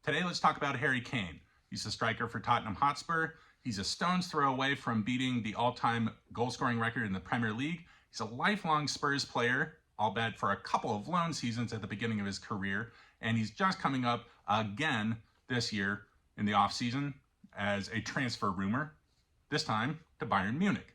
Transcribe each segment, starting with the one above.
Today, let's talk about Harry Kane. He's a striker for Tottenham Hotspur. He's a stone's throw away from beating the all-time goal-scoring record in the Premier League. He's a lifelong Spurs player, albeit for a couple of loan seasons at the beginning of his career, and he's just coming up again this year in the offseason as a transfer rumor, this time to Bayern Munich.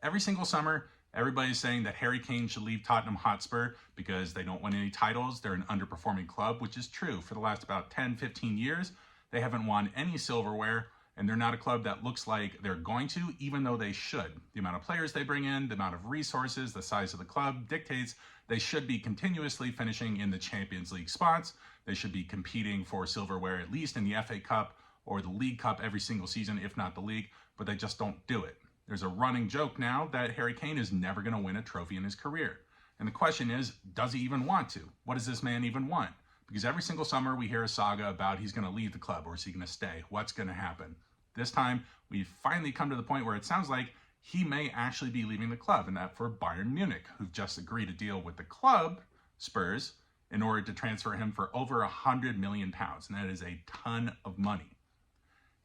Every single summer, everybody's saying that Harry Kane should leave Tottenham Hotspur because they don't win any titles. They're an underperforming club, which is true. For the last about 10, 15 years, they haven't won any silverware, and they're not a club that looks like they're going to, even though they should. The amount of players they bring in, the amount of resources, the size of the club dictates they should be continuously finishing in the Champions League spots. They should be competing for silverware, at least in the FA Cup or the League Cup every single season, if not the league, but they just don't do it. There's a running joke now that Harry Kane is never going to win a trophy in his career. And the question is, does he even want to? What does this man even want? Because every single summer we hear a saga about he's going to leave the club or is he going to stay? What's going to happen? This time, we've finally come to the point where it sounds like he may actually be leaving the club, and that for Bayern Munich, who've just agreed to deal with the club, Spurs, in order to transfer him for over £100 million. And that is a ton of money.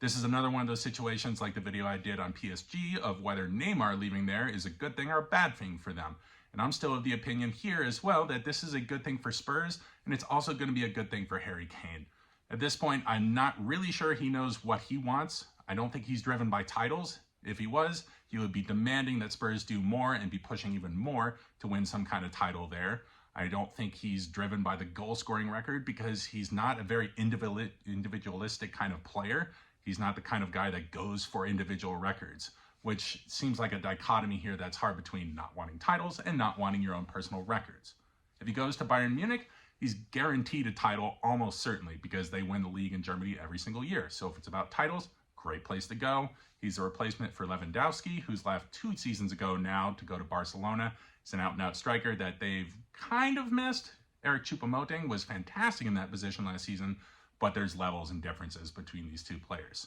This is another one of those situations like the video I did on PSG of whether Neymar leaving there is a good thing or a bad thing for them. And I'm still of the opinion here as well that this is a good thing for Spurs, and it's also going to be a good thing for Harry Kane. At this point, I'm not really sure he knows what he wants. I don't think he's driven by titles. If he was, he would be demanding that Spurs do more and be pushing even more to win some kind of title there. I don't think he's driven by the goal-scoring record because he's not a very individualistic kind of player. He's not the kind of guy that goes for individual records, which seems like a dichotomy here that's hard between not wanting titles and not wanting your own personal records. If he goes to Bayern Munich, he's guaranteed a title almost certainly because they win the league in Germany every single year. So if it's about titles, great place to go. He's a replacement for Lewandowski, who's left 2 seasons ago now to go to Barcelona. He's an out-and-out striker that they've kind of missed. Eric Choupo-Moting was fantastic in that position last season, but there's levels and differences between these two players.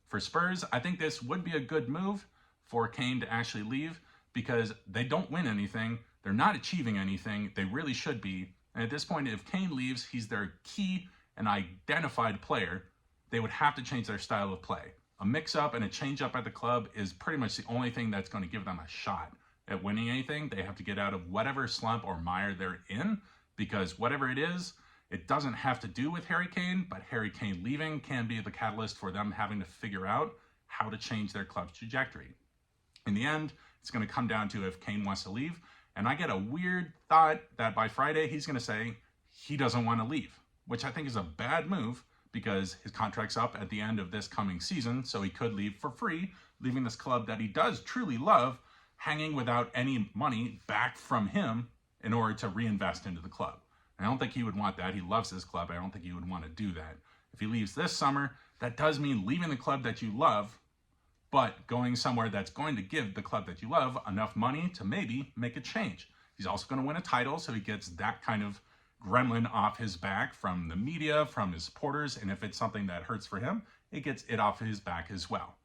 For Spurs, I think this would be a good move for Kane to actually leave because they don't win anything. They're not achieving anything. They really should be. And at this point, if Kane leaves, he's their key and identified player. They would have to change their style of play. A mix-up and a change-up at the club is pretty much the only thing that's going to give them a shot at winning anything. They have to get out of whatever slump or mire they're in because whatever it is, it doesn't have to do with Harry Kane, but Harry Kane leaving can be the catalyst for them having to figure out how to change their club's trajectory. In the end, it's going to come down to if Kane wants to leave, and I get a weird thought that by Friday he's going to say he doesn't want to leave, which I think is a bad move because his contract's up at the end of this coming season, so he could leave for free, leaving this club that he does truly love, hanging without any money back from him in order to reinvest into the club. I don't think he would want that. He loves this club. I don't think he would want to do that. If he leaves this summer, that does mean leaving the club that you love, but going somewhere that's going to give the club that you love enough money to maybe make a change. He's also going to win a title, so he gets that kind of gremlin off his back from the media, from his supporters, and if it's something that hurts for him, it gets it off his back as well.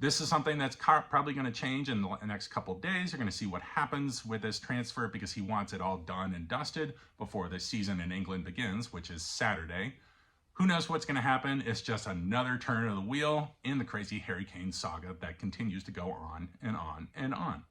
This is something that's probably going to change in the next couple of days. You're going to see what happens with this transfer because he wants it all done and dusted before the season in England begins, which is Saturday. Who knows what's going to happen? It's just another turn of the wheel in the crazy Harry Kane saga that continues to go on and on and on.